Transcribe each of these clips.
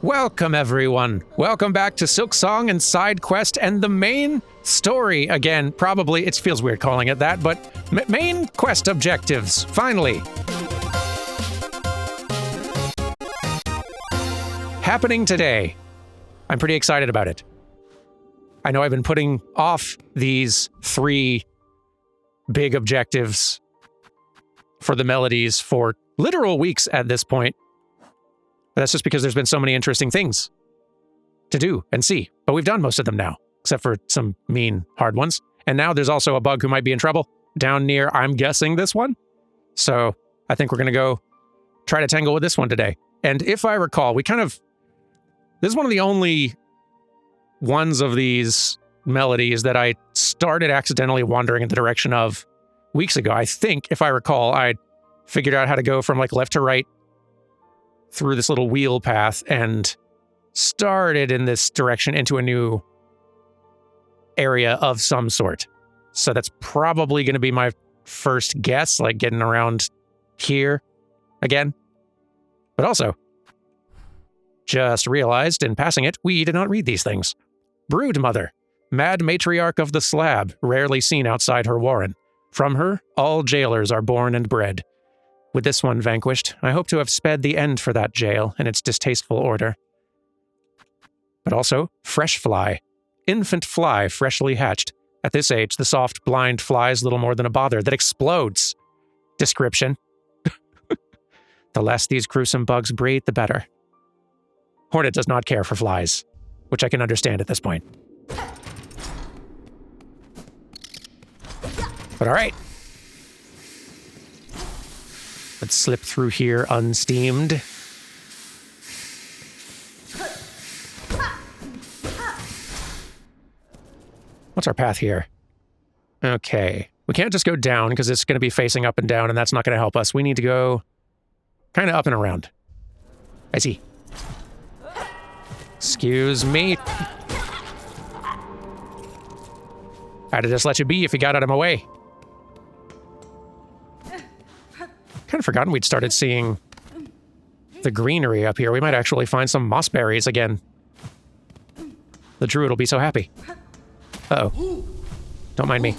Welcome, everyone. Welcome back to Silksong and Side Quest and the main story. Again, probably, it feels weird calling it that, but main quest objectives, finally. Happening today. I'm pretty excited about it. I know I've been putting off these 3 big objectives for the melodies for literal weeks at this point. But that's just because there's been so many interesting things to do and see. But we've done most of them now, except for some mean, hard ones. And now there's also a bug who might be in trouble down near, I'm guessing, this one. So I think we're going to go try to tangle with this one today. And if I recall, this is one of the only ones of these melodies that I started accidentally wandering in the direction of weeks ago. I think, if I recall, I figured out how to go from like left to right through this little wheel path and started in this direction into a new area of some sort. So that's probably going to be my first guess, like getting around here again. But also, just realized in passing it, we did not read these things. Broodmother, mad matriarch of the slab, rarely seen outside her warren. From her, all jailers are born and bred. With this one vanquished, I hope to have sped the end for that jail and its distasteful order. But also, fresh fly. Infant fly freshly hatched. At this age, the soft, blind fly is little more than a bother that explodes. Description. The less these gruesome bugs breed, the better. Hornet does not care for flies, which I can understand at this point. But all right. Let's slip through here unsteamed. What's our path here? Okay. We can't just go down because it's going to be facing up and down, and that's not going to help us. We need to go kind of up and around. I see. Excuse me. I'd have just let you be if you got out of my way. Kind of forgotten we'd started seeing the greenery up here. We might actually find some mossberries again. The druid will be so happy. Uh-oh. Don't mind me.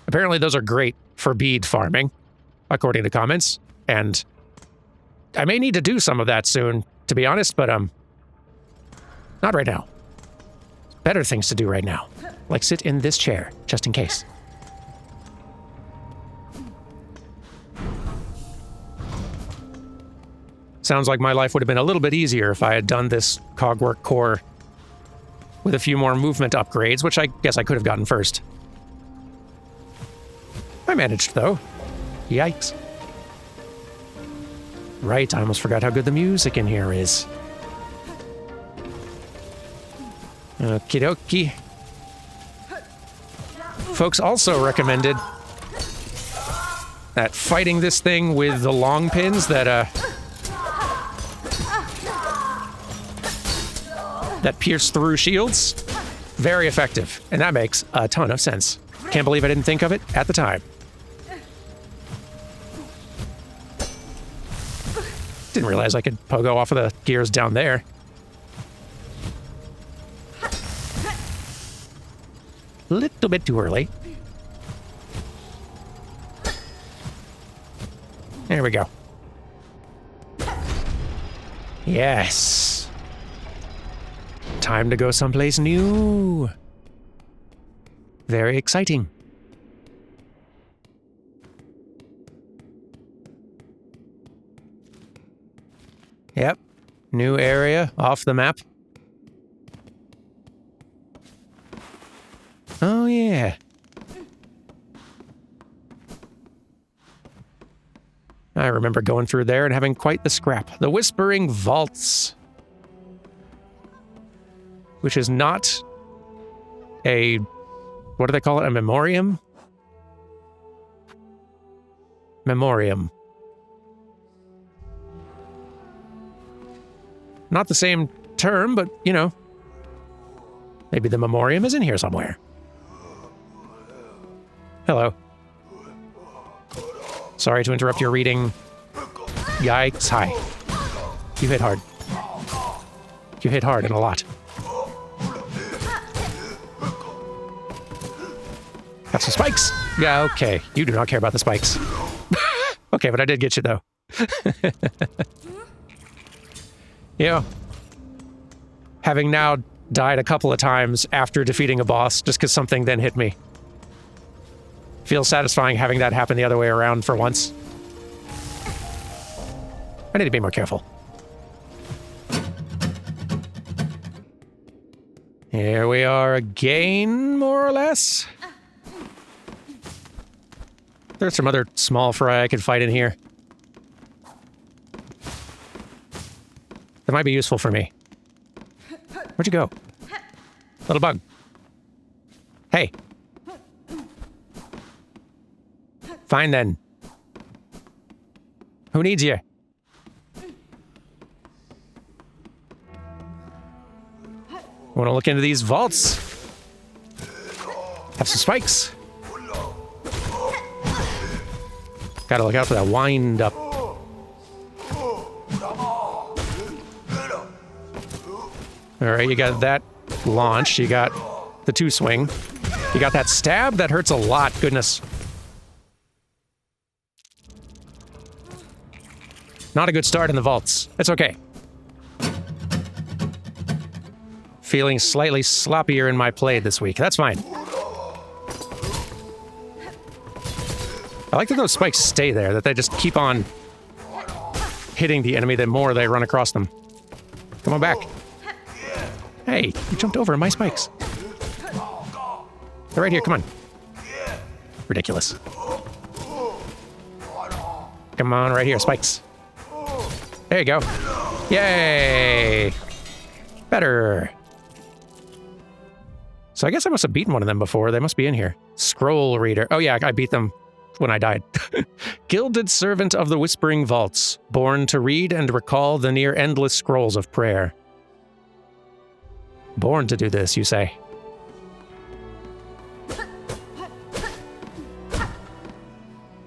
Apparently those are great for bead farming, according to comments, and I may need to do some of that soon, to be honest, but not right now. Better things to do right now, like sit in this chair, just in case. Sounds like my life would have been a little bit easier if I had done this cogwork core with a few more movement upgrades, which I guess I could have gotten first. I managed, though. Yikes. Right, I almost forgot how good the music in here is. Okie dokie. Folks also recommended that fighting this thing with the long pins that pierce through shields, very effective, and that makes a ton of sense. Can't believe I didn't think of it at the time. Didn't realize I could pogo off of the gears down there. Little bit too early. There we go. Yes. Time to go someplace new. Very exciting. Yep. New area off the map. Oh, yeah. I remember going through there and having quite the scrap. The Whispering Vaults. Which is not a... what do they call it? A memoriam? Memoriam. Not the same term, but, you know. Maybe the memoriam is in here somewhere. Hello. Sorry to interrupt your reading, Yikes. Hi. You hit hard. You hit hard and a lot. Got some spikes. Yeah, okay. You do not care about the spikes. Okay, but I did get you, though. Yeah. Having now died a couple of times after defeating a boss just because something then hit me. Feels satisfying having that happen the other way around for once. I need to be more careful. Here we are again, more or less. There's some other small fry I could fight in here. That might be useful for me. Where'd you go? Little bug. Hey. Fine then. Who needs you? Want to look into these vaults? Have some spikes. Gotta look out for that wind up. Alright, you got that launch. You got the two swing. You got that stab. That hurts a lot. Goodness. Not a good start in the vaults. It's okay. Feeling slightly sloppier in my play this week. That's fine. I like that those spikes stay there, that they just keep on hitting the enemy the more they run across them. Come on back. Hey, you jumped over my spikes. They're right here, come on. Ridiculous. Come on, right here, spikes. There you go. Yay! Better. So I guess I must have beaten one of them before. They must be in here. Scroll reader. Oh yeah, I beat them when I died. Gilded servant of the Whispering Vaults, born to read and recall the near endless scrolls of prayer. Born to do this, you say?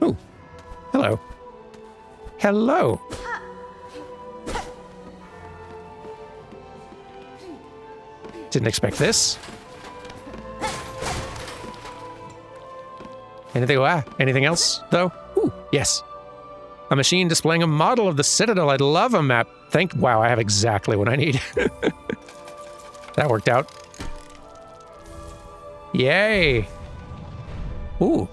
Ooh. Hello. Hello. Didn't expect this. Anything else, though? Ooh, yes. A machine displaying a model of the Citadel. I'd love a map. Wow, I have exactly what I need. That worked out. Yay. Ooh.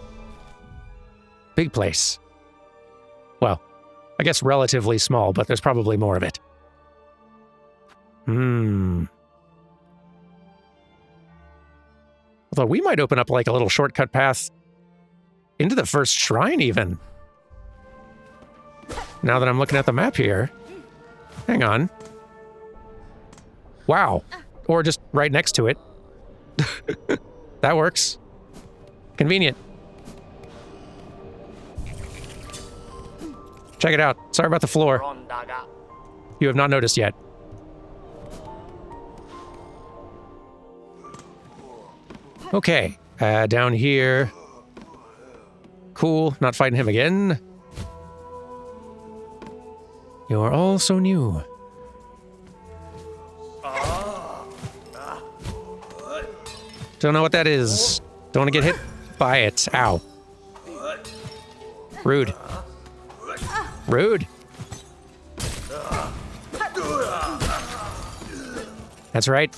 Big place. Well, I guess relatively small, but there's probably more of it. Although we might open up like a little shortcut path into the first shrine even. Now that I'm looking at the map here. Hang on. Wow. Or just right next to it. That works. Convenient. Check it out. Sorry about the floor. You have not noticed yet. Okay. Down here. Cool. Not fighting him again. You're all so new. Don't know what that is. Don't want to get hit by it. Ow. Rude. Rude. That's right.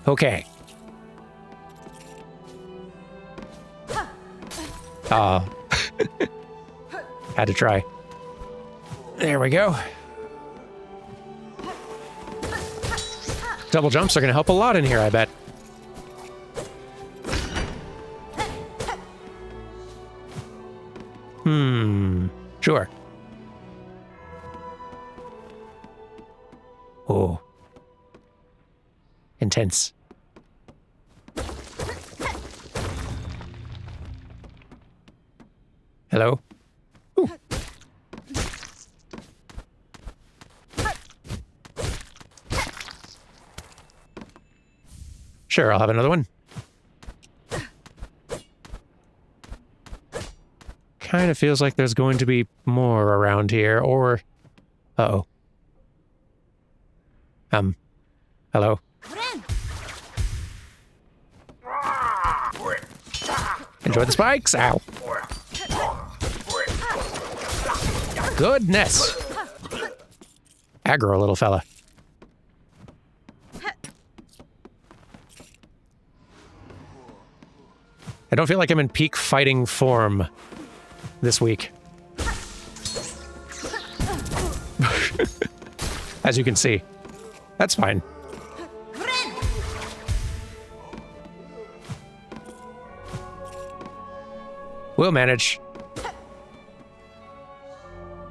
Okay. Had to try. There we go. Double jumps are going to help a lot in here, I bet. Sure. Oh. Intense. Hello? Ooh. Sure, I'll have another one. kind of feels like there's going to be more around here, or... Uh-oh. Hello? Enjoy the spikes? Ow. Goodness. Aggro, little fella. I don't feel like I'm in peak fighting form this week. As you can see. That's fine. We'll manage.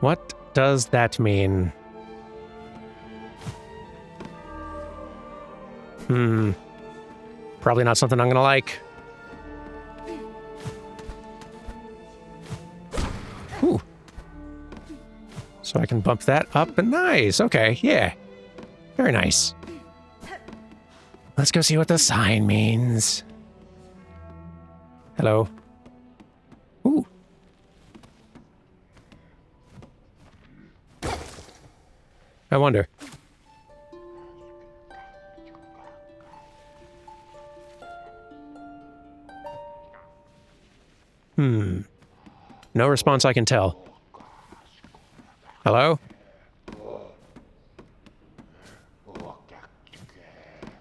What does that mean? Probably not something I'm gonna like. Ooh. So I can bump that up and nice. Okay, yeah. Very nice. Let's go see what the sign means. Hello. Ooh. I wonder. No response I can tell. Hello?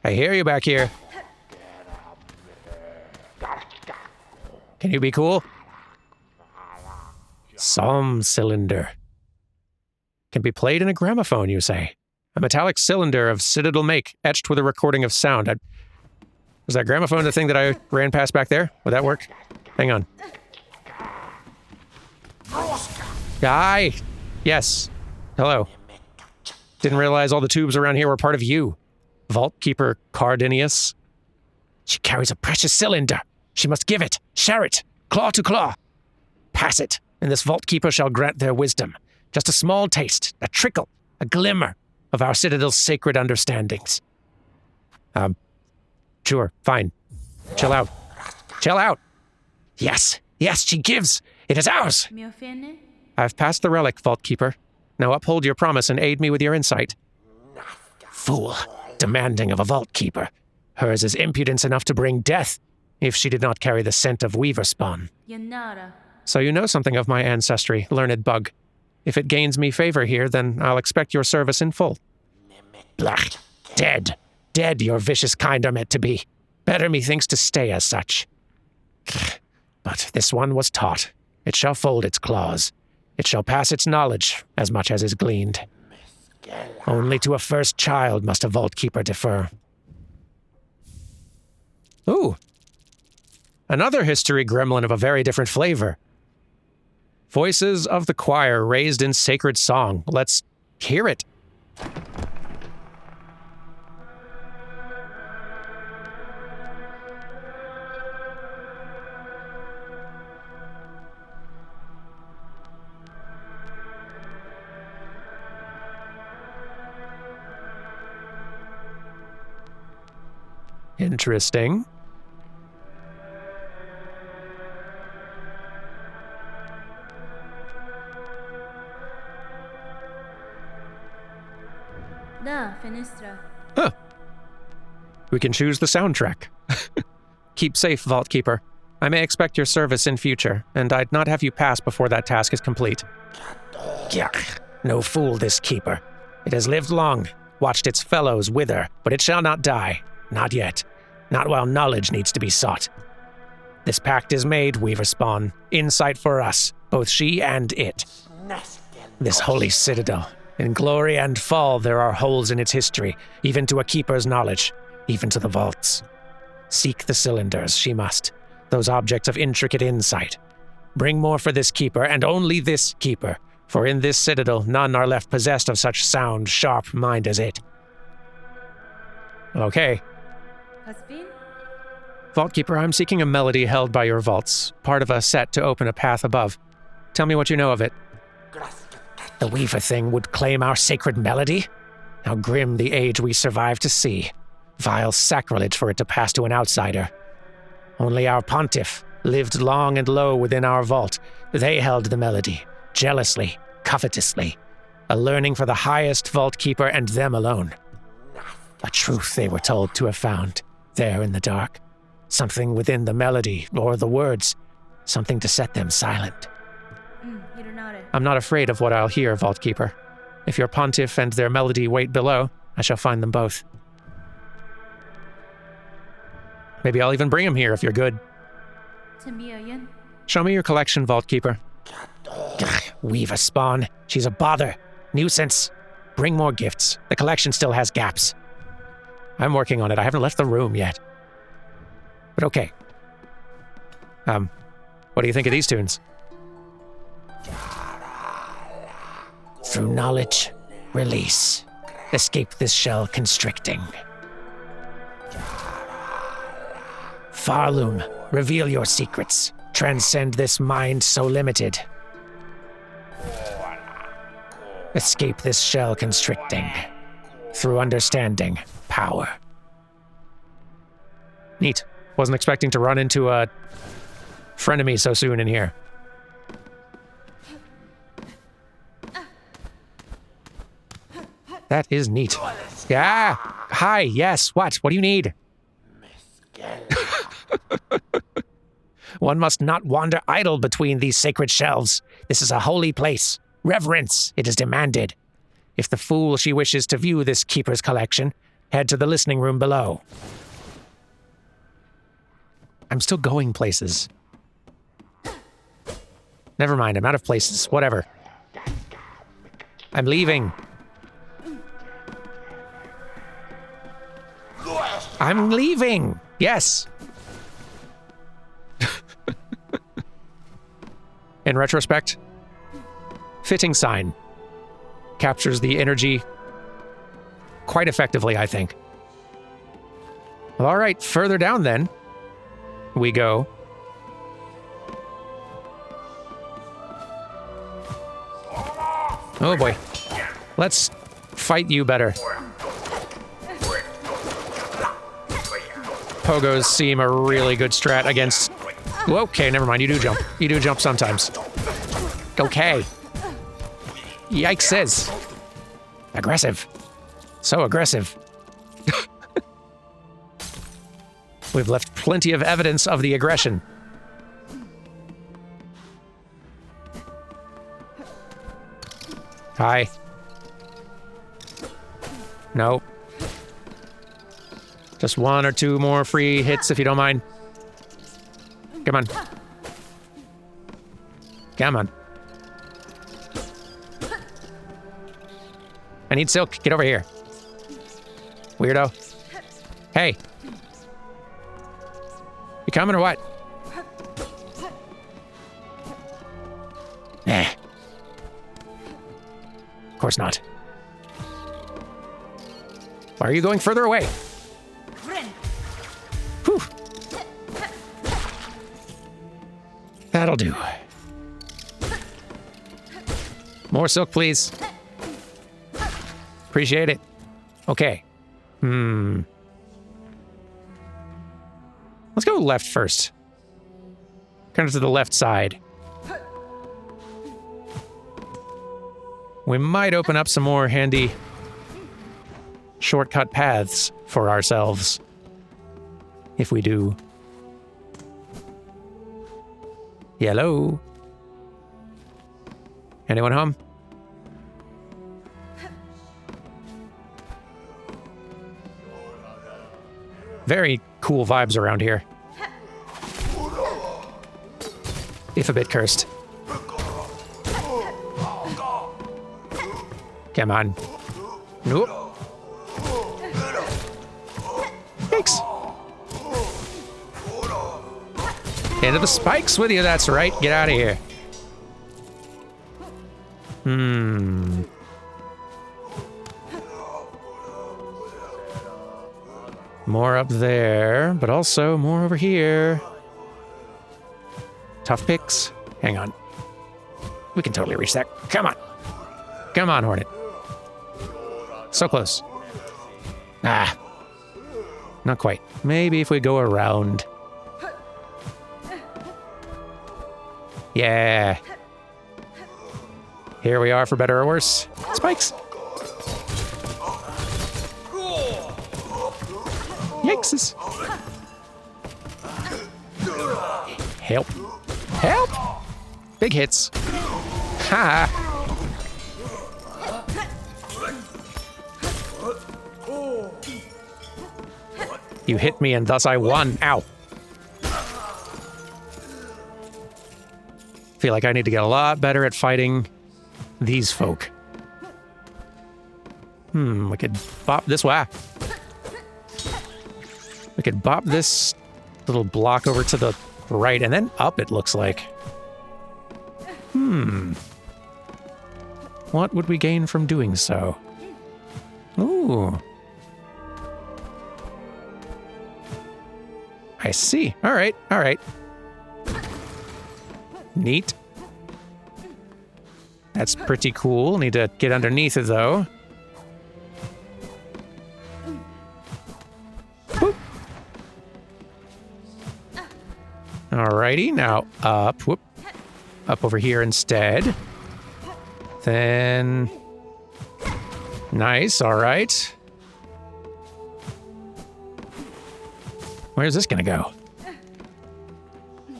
I hear you back here. Can you be cool? Psalm cylinder. Can be played in a gramophone, you say? A metallic cylinder of citadel make, etched with a recording of sound. Was that gramophone the thing that I ran past back there? Would that work? Hang on. Guy! Yes. Hello. Didn't realize all the tubes around here were part of you. Vault Keeper Cardinius. She carries a precious cylinder. She must give it, share it, claw to claw. Pass it, and this Vault Keeper shall grant their wisdom. Just a small taste, a trickle, a glimmer of our Citadel's sacred understandings. Sure, fine. Chill out. Chill out. Yes, yes, she gives. It is ours. I've passed the relic, Vault Keeper. Now uphold your promise and aid me with your insight. Fool, demanding of a Vault Keeper. Hers is impudence enough to bring death, if she did not carry the scent of weaver spawn. So you know something of my ancestry, learned bug. If it gains me favor here, then I'll expect your service in full. Blech. Dead. Dead your vicious kind are meant to be. Better methinks to stay as such. But this one was taught. It shall fold its claws. It shall pass its knowledge, as much as is gleaned. Only to a first child must a Vault Keeper defer. Ooh. Another history gremlin of a very different flavor. Voices of the choir raised in sacred song. Let's hear it. Interesting. Huh. We can choose the soundtrack. Keep safe, Vault Keeper. I may expect your service in future, and I'd not have you pass before that task is complete. Yuck. No fool, this keeper. It has lived long, watched its fellows wither, but it shall not die. Not yet. Not while knowledge needs to be sought. This pact is made, Weaver Spawn. Insight for us, both she and it. This holy citadel. In glory and fall, there are holes in its history, even to a keeper's knowledge, even to the vaults. Seek the cylinders, she must. Those objects of intricate insight. Bring more for this keeper, and only this keeper, for in this citadel none are left possessed of such sound, sharp mind as it. Okay. Vault Keeper, I'm seeking a melody held by your vaults, part of a set to open a path above. Tell me what you know of it. The Weaver thing would claim our sacred melody? How grim the age we survive to see. Vile sacrilege for it to pass to an outsider. Only our pontiff, lived long and low within our vault. They held the melody, jealously, covetously, a learning for the highest vault keeper and them alone. A truth they were told to have found, there in the dark. Something within the melody, or the words, something to set them silent. I'm not afraid of what I'll hear, Vault Keeper. If your pontiff and their melody wait below, I shall find them both. Maybe I'll even bring him here if you're good. Show me your collection, Vault Keeper. Weave a spawn. She's a bother. Nuisance. Bring more gifts. The collection still has gaps. I'm working on it. I haven't left the room yet. But okay. What do you think of these tunes? Through knowledge, release. Escape this shell constricting. Farloom, reveal your secrets. Transcend this mind so limited. Escape this shell constricting. Through understanding, power. Neat. Wasn't expecting to run into a frenemy so soon in here. That is neat. Yeah. Hi. Yes. What? What do you need? One must not wander idle between these sacred shelves. This is a holy place. Reverence, it is demanded. If the fool she wishes to view this keeper's collection, head to the listening room below. I'm still going places. Never mind, I'm out of places. Whatever. I'm leaving. I'm leaving! Yes! In retrospect, fitting sign. Captures the energy quite effectively, I think. Well, all right, further down then we go. Oh boy. Let's fight you better. Pogos seem a really good strat against... Okay, never mind. You do jump. You do jump sometimes. Okay. Yikes. Aggressive. So aggressive. We've left plenty of evidence of the aggression. Hi. No. Just one or two more free hits if you don't mind. Come on. Come on. I need Silk. Get over here. Weirdo. Hey. You coming or what? Eh. Of course not. Why are you going further away? Whew. That'll do. More Silk, please. Appreciate it. Okay. Let's go left first. Kind of to the left side. We might open up some more handy shortcut paths for ourselves. If we do. Hello? Anyone home? Very cool vibes around here. If a bit cursed. Come on. Nope. Thanks. Into the spikes with you, that's right. Get out of here. More up there, but also more over here. Tough picks. Hang on. We can totally reach that. Come on. Come on, Hornet. So close. Ah. Not quite. Maybe if we go around. Yeah. Here we are for better or worse. Spikes. Yikes. Help. Help! Big hits. Ha! You hit me and thus I won. Ow. Feel like I need to get a lot better at fighting these folk. We could bop this way. We could bop this little block over to the right and then up, it looks like. What would we gain from doing so? Ooh. I see. All right, all right. Neat. That's pretty cool. Need to get underneath it, though. Boop. Alrighty, now up. Whoop. Up over here instead. Then... Nice, alright. Where's this gonna go?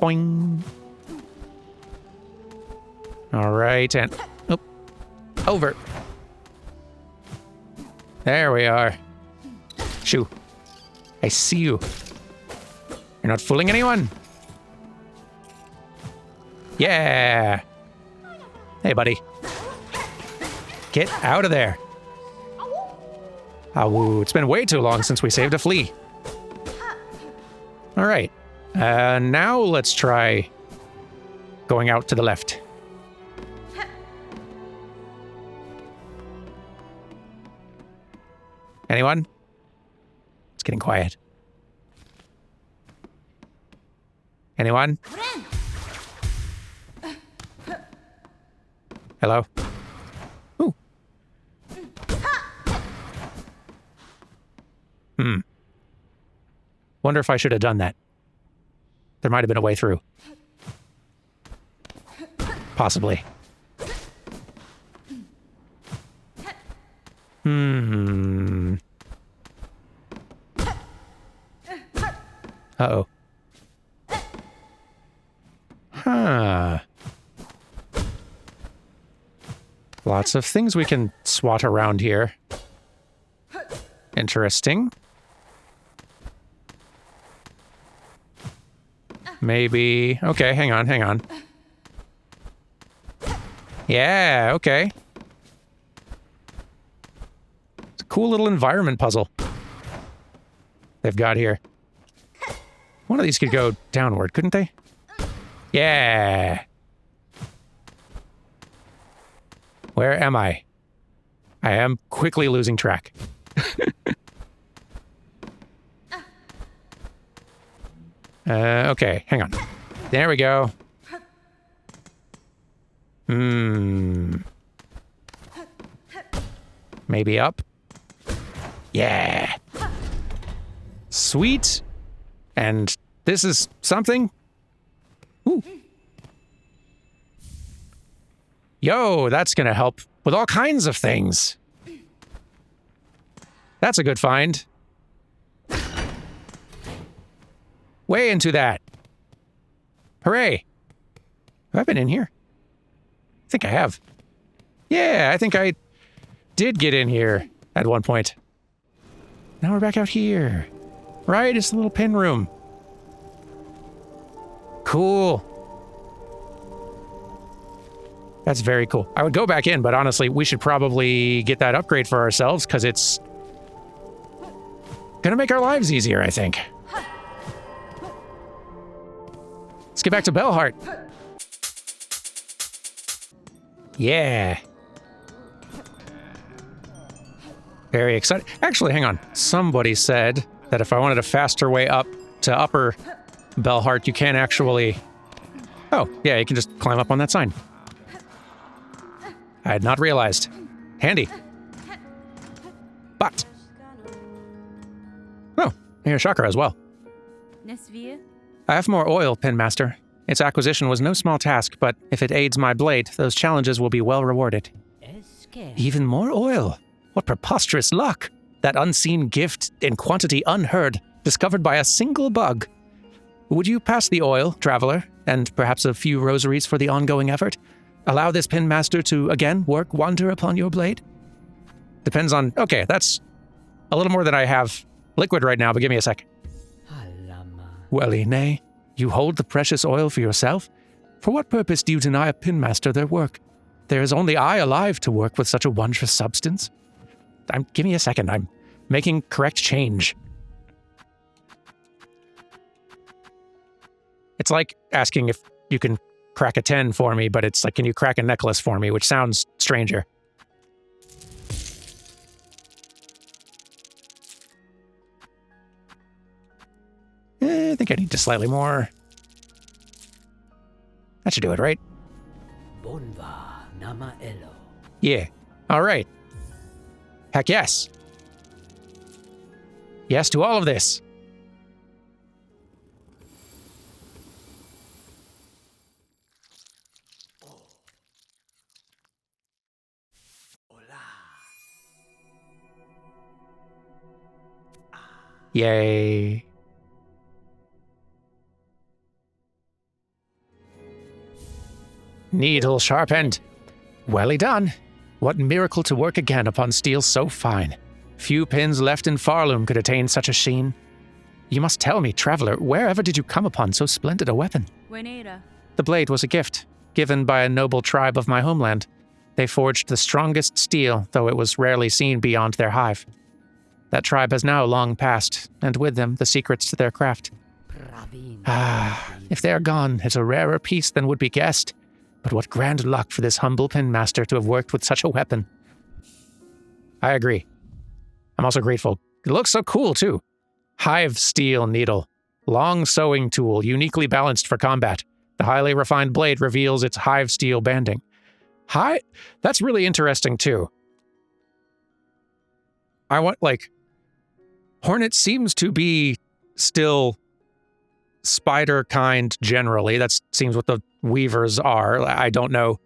Boing. Alright, and... Oh, over. There we are. Shoo. I see you. You're not fooling anyone? Yeah! Hey, buddy. Get out of there. Oh, it's been way too long since we saved a flea. All right. Now let's try going out to the left. Anyone? It's getting quiet. Anyone? Hello? Ooh. Wonder if I should have done that. There might have been a way through. Possibly. Uh-oh. Huh. Lots of things we can swat around here. Interesting. Maybe... Okay, hang on, hang on. Yeah, okay. It's a cool little environment puzzle they've got here. One of these could go downward, couldn't they? Yeah. Where am I? I am quickly losing track. Okay, hang on. There we go. Maybe up? Yeah. Sweet. And this is something? Ooh. Yo, that's gonna help with all kinds of things. That's a good find. Way into that. Hooray. Have I been in here? I think I have. Yeah, I think I did get in here at one point. Now we're back out here. Right, it's the little pin room. Cool. That's very cool. I would go back in, but honestly, we should probably get that upgrade for ourselves because it's gonna make our lives easier, I think. Let's get back to Bellheart. Yeah. Very excited. Actually, hang on. Somebody said that if I wanted a faster way up to Upper Bellheart, you can actually... Oh, yeah, you can just climb up on that sign. I had not realized. Handy. But... Oh, I hear Chakra as well. I have more oil, Pinmaster. Its acquisition was no small task, but if it aids my blade, those challenges will be well rewarded. Even more oil. What preposterous luck! That unseen gift in quantity unheard, discovered by a single bug. Would you pass the oil, traveler, and perhaps a few rosaries for the ongoing effort? Allow this pin master to again work wonder upon your blade? Depends on... Okay, that's a little more than I have liquid right now, but give me a sec. Welly, nay, you hold the precious oil for yourself? For what purpose do you deny a pin master their work? There is only I alive to work with such a wondrous substance. Give me a second, I'm making correct change. It's like asking if you can crack a 10 for me, but it's like, can you crack a necklace for me, which sounds stranger. I think I need just slightly more. That should do it, right? Yeah. All right. Heck yes. Yes to all of this. Yay. Needle sharpened. Welly done. What miracle to work again upon steel so fine. Few pins left in Farloom could attain such a sheen. You must tell me, traveler, wherever did you come upon so splendid a weapon? Wineta. The blade was a gift, given by a noble tribe of my homeland. They forged the strongest steel, though it was rarely seen beyond their hive. That tribe has now long passed, and with them the secrets to their craft. If they are gone, it's a rarer piece than would be guessed. But what grand luck for this humble pin master to have worked with such a weapon. I agree. I'm also grateful. It looks so cool, too. Hive steel needle. Long sewing tool, uniquely balanced for combat. The highly refined blade reveals its hive steel banding. That's really interesting, too. Hornet seems to be still spider kind generally. That seems what the weavers are. I don't know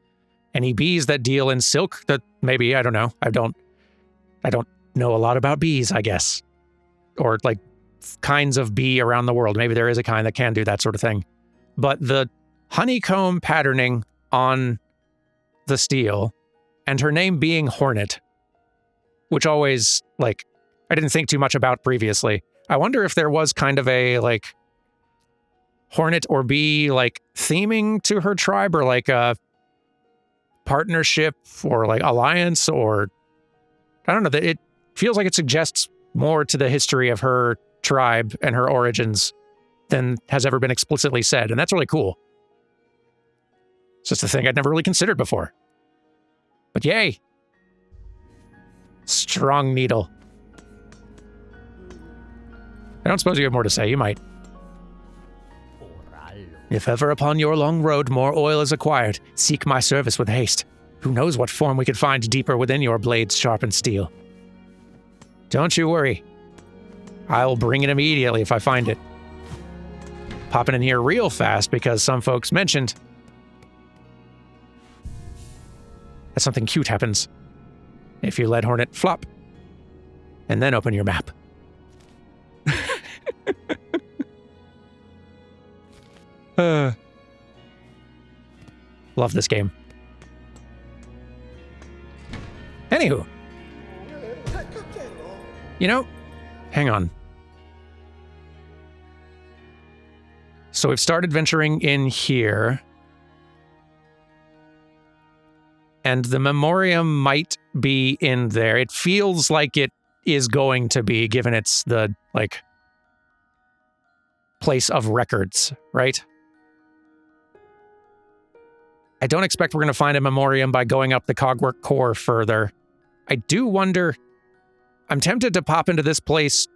any bees that deal in silk. That maybe, I don't know. I don't know a lot about bees, I guess. Or like kinds of bee around the world. Maybe there is a kind that can do that sort of thing. But the honeycomb patterning on the steel and her name being Hornet, which always, I didn't think too much about previously. I wonder if there was kind of a, hornet or bee, theming to her tribe, or a partnership, or alliance, or I don't know. It feels like it suggests more to the history of her tribe and her origins than has ever been explicitly said, and that's really cool. It's just a thing I'd never really considered before. But yay! Strong needle. I don't suppose you have more to say. You might. If ever upon your long road more oil is acquired, seek my service with haste. Who knows what form we could find deeper within your blade's sharpened steel. Don't you worry. I'll bring it immediately if I find it. Popping in here real fast because some folks mentioned that something cute happens if you let Hornet flop and then open your map. Love this game. Anywho. Hang on. So we've started venturing in here. And the memoriam might be in there. It feels like it is going to be, given it's the, place of records, right? I don't expect we're going to find a memoriam by going up the Cogwork core further. I do wonder... I'm tempted to pop into this place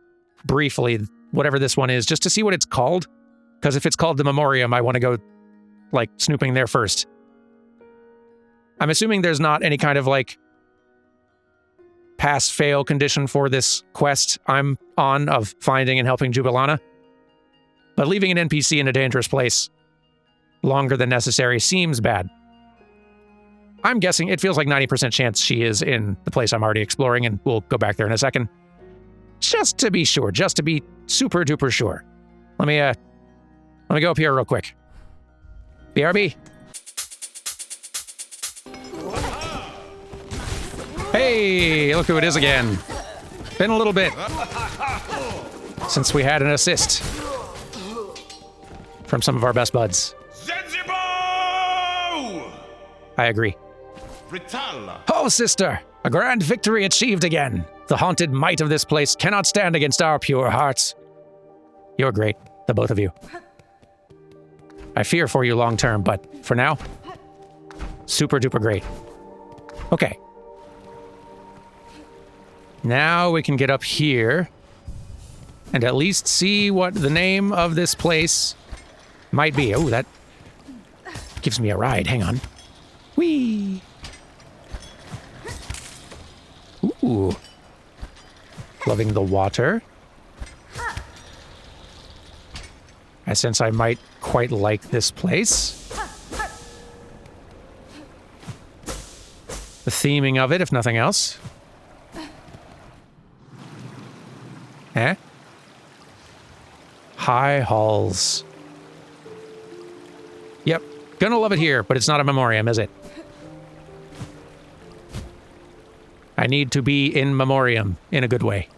briefly, whatever this one is, just to see what it's called. Because if it's called the memoriam, I want to go, snooping there first. I'm assuming there's not any kind of, pass-fail condition for this quest I'm on of finding and helping Jubilana. But leaving an NPC in a dangerous place longer than necessary seems bad. I'm guessing it feels like 90% chance she is in the place I'm already exploring, and we'll go back there in a second. Just to be sure, just to be super duper sure. Let me go up here real quick. BRB. Hey, look who it is again. Been a little bit since we had an assist from some of our best buds. I agree. Oh, sister, a grand victory achieved again. The haunted might of this place cannot stand against our pure hearts. You're great, the both of you. I fear for you long term, but for now, super duper great. Okay. Now we can get up here and at least see what the name of this place might be. Oh, that gives me a ride. Hang on. Whee! Ooh. Loving the water. I sense I might quite like this place. The theming of it, if nothing else. Eh? High halls. Yep. Gonna love it here, but it's not a memoriam, is it? I need to be in memoriam in a good way.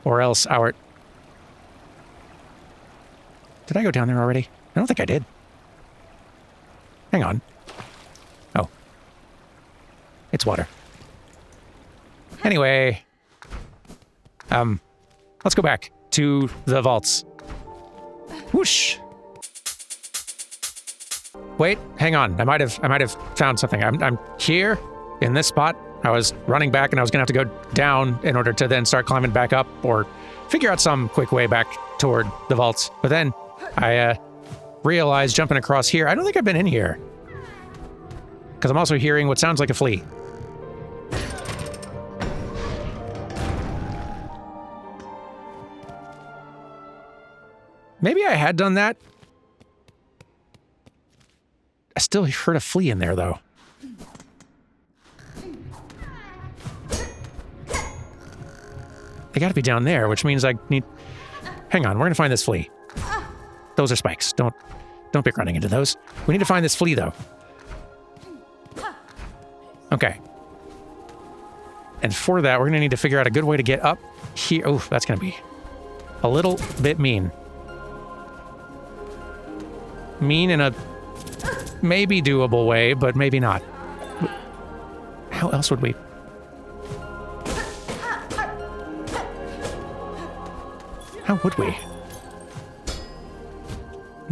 Or else our... Did I go down there already? I don't think I did. Hang on. Oh. It's water. Anyway. Let's go back to the vaults. Whoosh! Wait, hang on. I might have found something. I'm here in this spot. I was running back and I was gonna have to go down in order to then start climbing back up or figure out some quick way back toward the vaults. But then I realized jumping across here, I don't think I've been in here. Because I'm also hearing what sounds like a flea. Maybe I had done that. I still heard a flea in there, though. They gotta be down there, which means I need... Hang on, we're gonna find this flea. Those are spikes. Don't be running into those. We need to find this flea, though. Okay. And for that, we're gonna need to figure out a good way to get up here. Oh, that's gonna be a little bit mean. Mean in a maybe doable way, but maybe not. How else would we... How would we?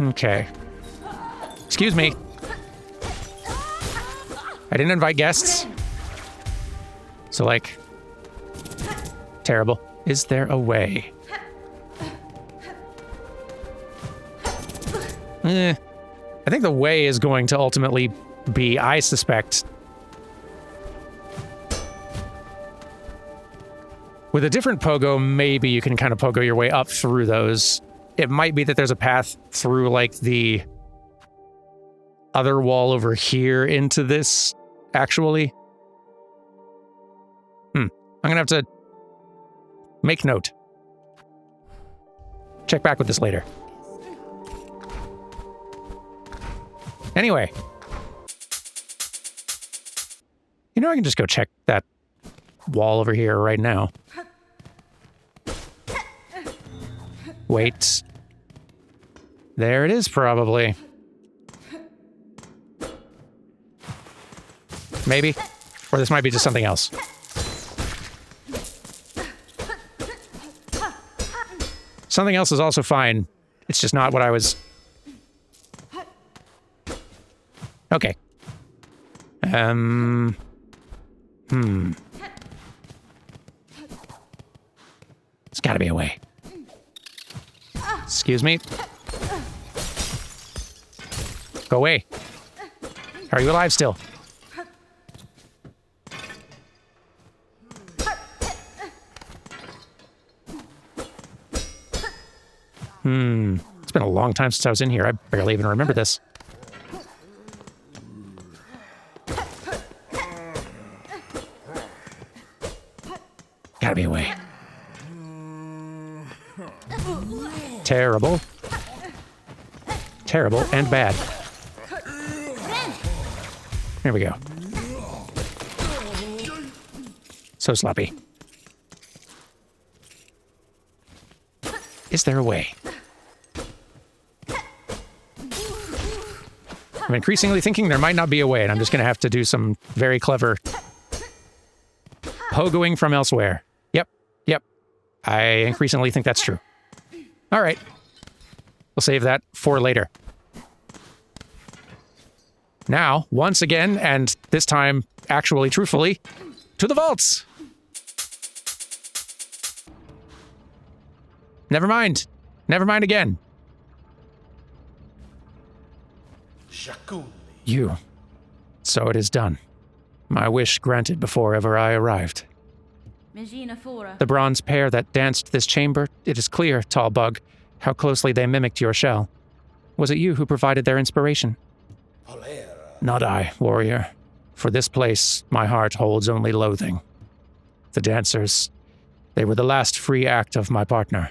Okay. Excuse me. I didn't invite guests. So, like... Terrible. Is there a way? I think the way is going to ultimately be, I suspect... With a different pogo, maybe you can kind of pogo your way up through those. It might be that there's a path through, like, the other wall over here into this, actually. I'm gonna have to make note. Check back with this later. Anyway. You know, I can just go check that wall over here right now. Wait. There it is, probably. Maybe. Or this might be just something else. Something else is also fine. It's just not what I was... Okay. There's gotta be a way. Excuse me. Go away. Are you alive still? long time since I was in here. I barely even remember this. Gotta be a way. Terrible. Terrible and bad. Here we go. So sloppy. Is there a way? I'm increasingly thinking there might not be a way, and I'm just going to have to do some very clever pogoing from elsewhere. Yep. I increasingly think that's true. All right. We'll save that for later. Now, once again, and this time actually truthfully, to the vaults! Never mind. Never mind again. You. So it is done. My wish granted before ever I arrived. The bronze pair that danced this chamber, it is clear, tall bug, how closely they mimicked your shell. Was it you who provided their inspiration? Not I, warrior. For this place, my heart holds only loathing. The dancers, they were the last free act of my partner.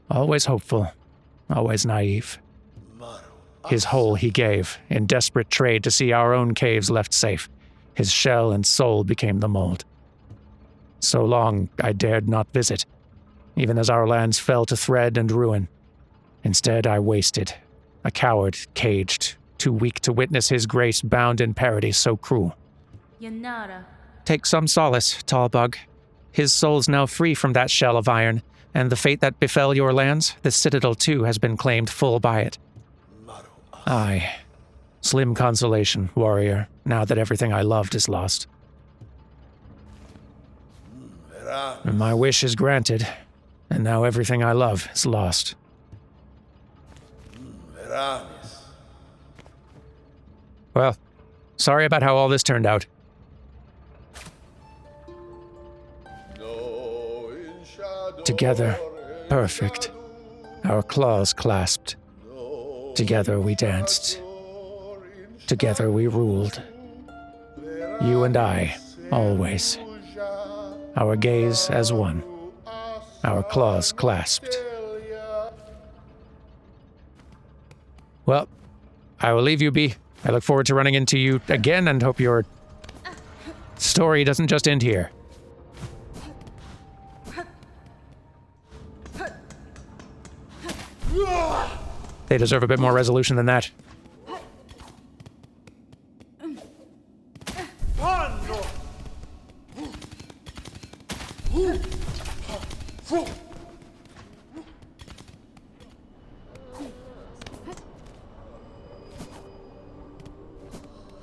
Always hopeful, always naive. His whole he gave, in desperate trade to see our own caves left safe. His shell and soul became the mold. So long I dared not visit, even as our lands fell to thread and ruin. Instead I wasted, a coward caged, too weak to witness his grace bound in parody so cruel. Take some solace, tall bug. His soul's now free from that shell of iron, and the fate that befell your lands, the citadel too has been claimed full by it. Aye. Slim consolation, warrior, now that everything I loved is lost. And my wish is granted, and now everything I love is lost. Well, sorry about how all this turned out. Together, perfect. Our claws clasped. Together we danced. Together we ruled. You and I, always. Our gaze as one. Our claws clasped. Well, I will leave you be. I look forward to running into you again and hope your story doesn't just end here. They deserve a bit more resolution than that.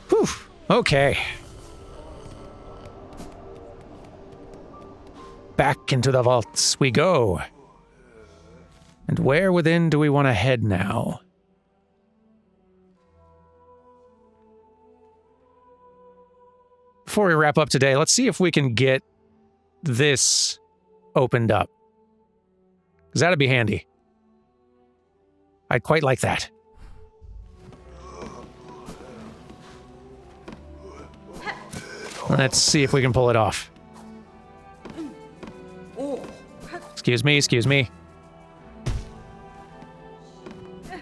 Whew. Okay. Back into the vaults we go. And where within do we want to head now? Before we wrap up today, let's see if we can get this opened up. Because that'd be handy. I'd quite like that. Let's see if we can pull it off. Excuse me.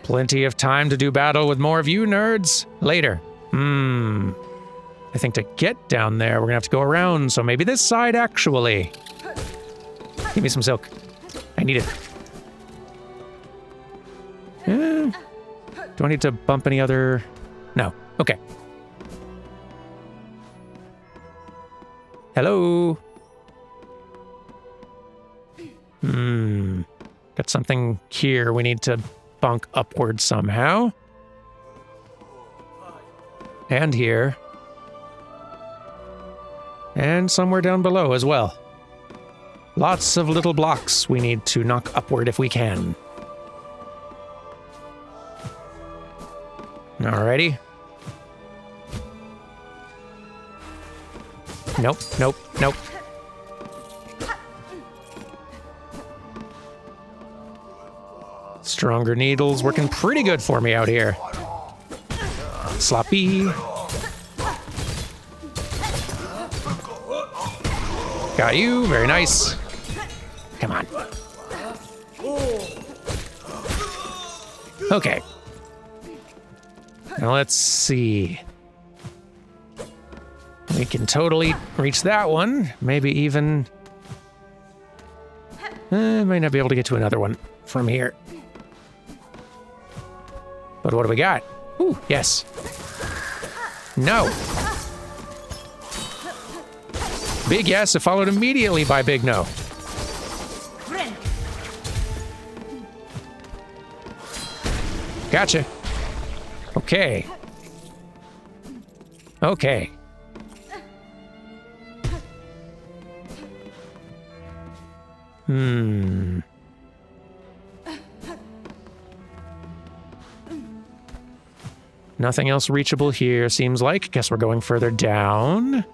Plenty of time to do battle with more of you nerds later. I think to get down there, we're gonna have to go around, so maybe this side actually. Give me some silk. I need it. Do I need to bump any other? No. Okay. Hello? Got something here we need to bunk upward somehow. And here. And somewhere down below as well. Lots of little blocks we need to knock upward if we can. Alrighty. Nope. Let's Stronger needles working pretty good for me out here. Sloppy. Got you. Very nice. Come on. Okay. Now let's see. We can totally reach that one. Maybe even... might not be able to get to another one from here. But what do we got? Ooh, yes. No. Big yes, followed immediately by big no. Gotcha. Okay. Okay. Nothing else reachable here, seems like. Guess we're going further down.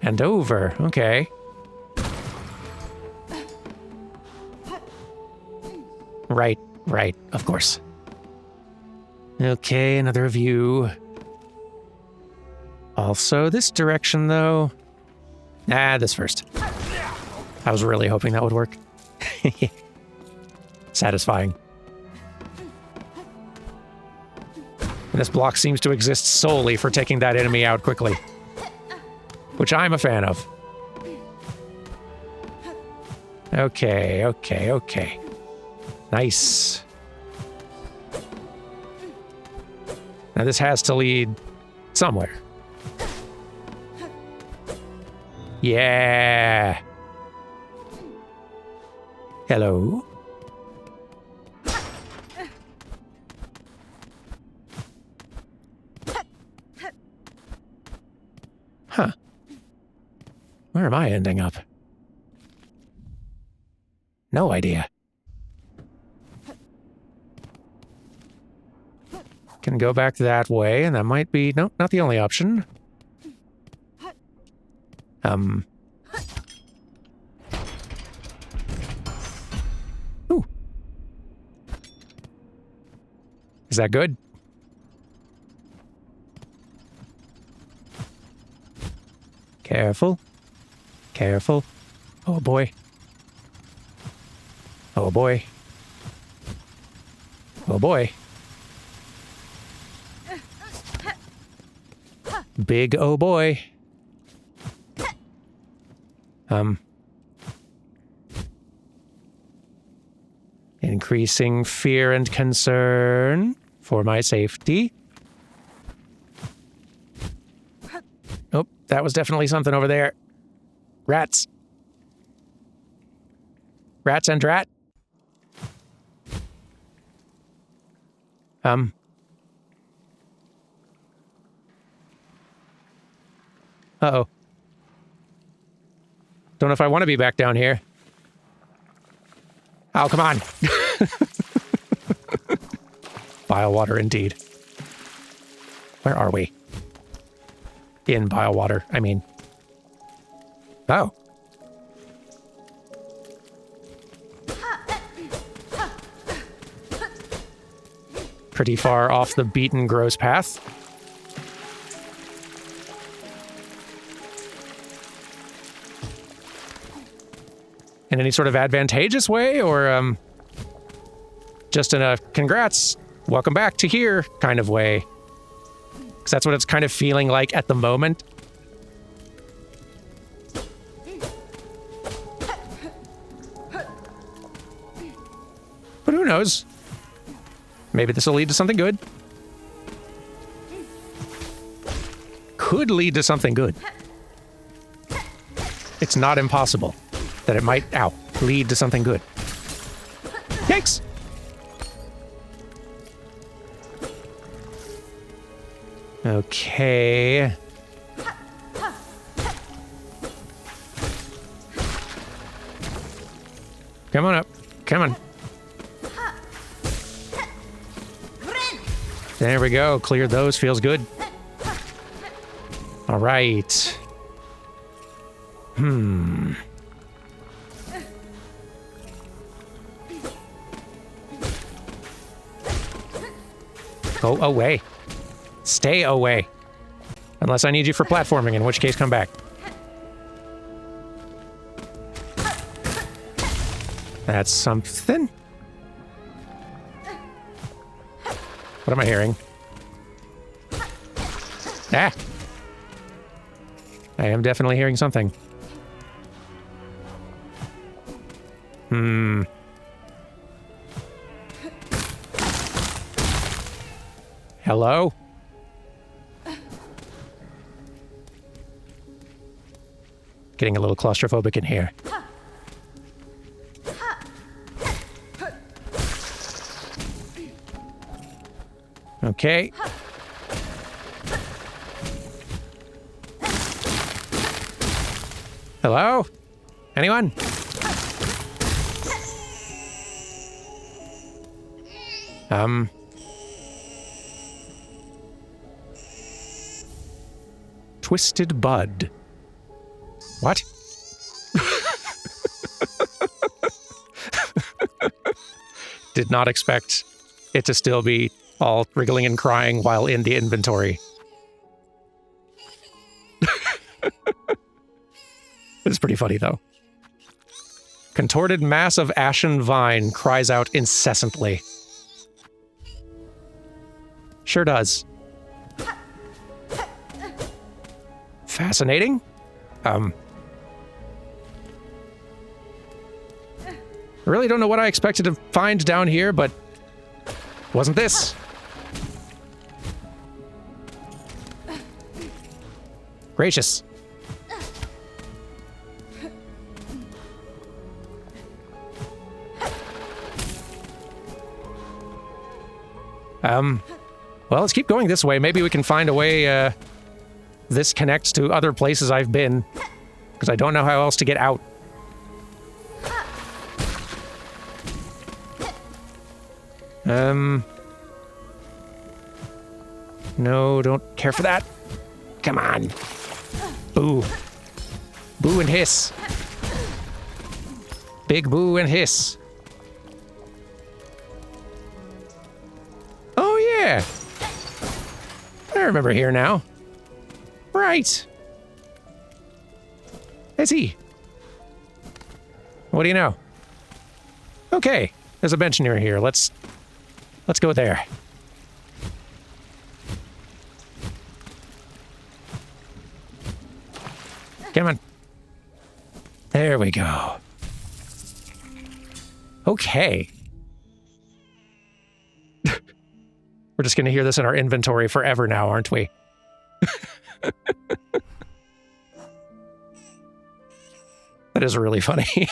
And over. Okay. Right, right, of course. Okay, another view. Also, this direction, though. This first. I was really hoping that would work. Satisfying. And this block seems to exist solely for taking that enemy out quickly. Which I'm a fan of. Okay, okay, okay. Nice. Now this has to lead somewhere. Yeah. Hello. Huh. Where am I ending up? No idea. Can go back that way, and that might be... Nope, not the only option. Ooh. Is that good? Careful. Careful. Oh boy. Oh boy. Oh boy. Big oh boy. Increasing fear and concern for my safety. Oh, that was definitely something over there. Rats. Rats and rat. Uh-oh. Don't know if I want to be back down here. Oh, come on. Bile water, indeed. Where are we? In bile water, I mean. Oh. Pretty far off the beaten gross path. In any sort of advantageous way, or just in a congrats, welcome back to here kind of way? Because that's what it's kind of feeling like at the moment. But who knows? Maybe this will lead to something good. Could lead to something good. It's not impossible that it might, lead to something good. Yikes! Okay. Come on up. Come on. There we go. Cleared those. Feels good. All right. Go away. Stay away. Unless I need you for platforming, in which case come back. That's something. What am I hearing? Ah! I am definitely hearing something. Hello? Getting a little claustrophobic in here. Okay. Hello? Anyone? Twisted Bud. What? Did not expect it to still be all wriggling and crying while in the inventory. It's pretty funny, though. Contorted mass of ashen vine cries out incessantly. Sure does. Fascinating. I really don't know what I expected to find down here, but wasn't this. Gracious. Well, let's keep going this way. Maybe we can find a way, this connects to other places I've been, because I don't know how else to get out. No, don't care for that. Come on. Boo. Boo and hiss. Big boo and hiss. Oh, yeah. I remember here now. Right. Is he? What do you know? Okay, there's a bench near here. Let's go there. Come on. There we go. Okay. We're just going to hear this in our inventory forever now, aren't we? That is really funny.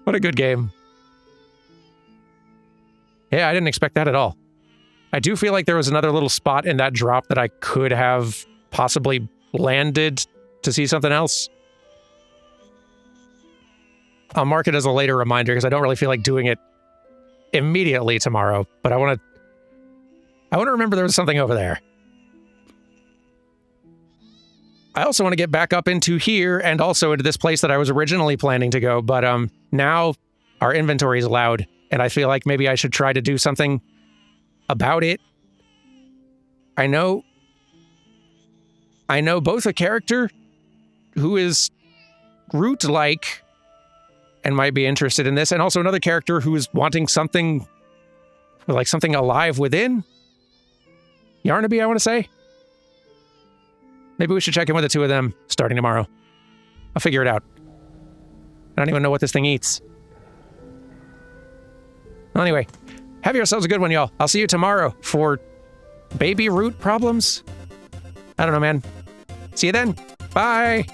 What a good game. Yeah, I didn't expect that at all. I do feel like there was another little spot in that drop that I could have possibly landed to see something else. I'll mark it as a later reminder because I don't really feel like doing it immediately tomorrow, but I want to remember there was something over there. I also want to get back up into here and also into this place that I was originally planning to go, but now our inventory is loud, and I feel like maybe I should try to do something about it. I know both a character who is Root-like and might be interested in this, and also another character who is wanting something, like something alive within. Yarnaby, I want to say. Maybe we should check in with the two of them starting tomorrow. I'll figure it out. I don't even know what this thing eats. Well, anyway, have yourselves a good one, y'all. I'll see you tomorrow for baby root problems. I don't know, man. See you then. Bye.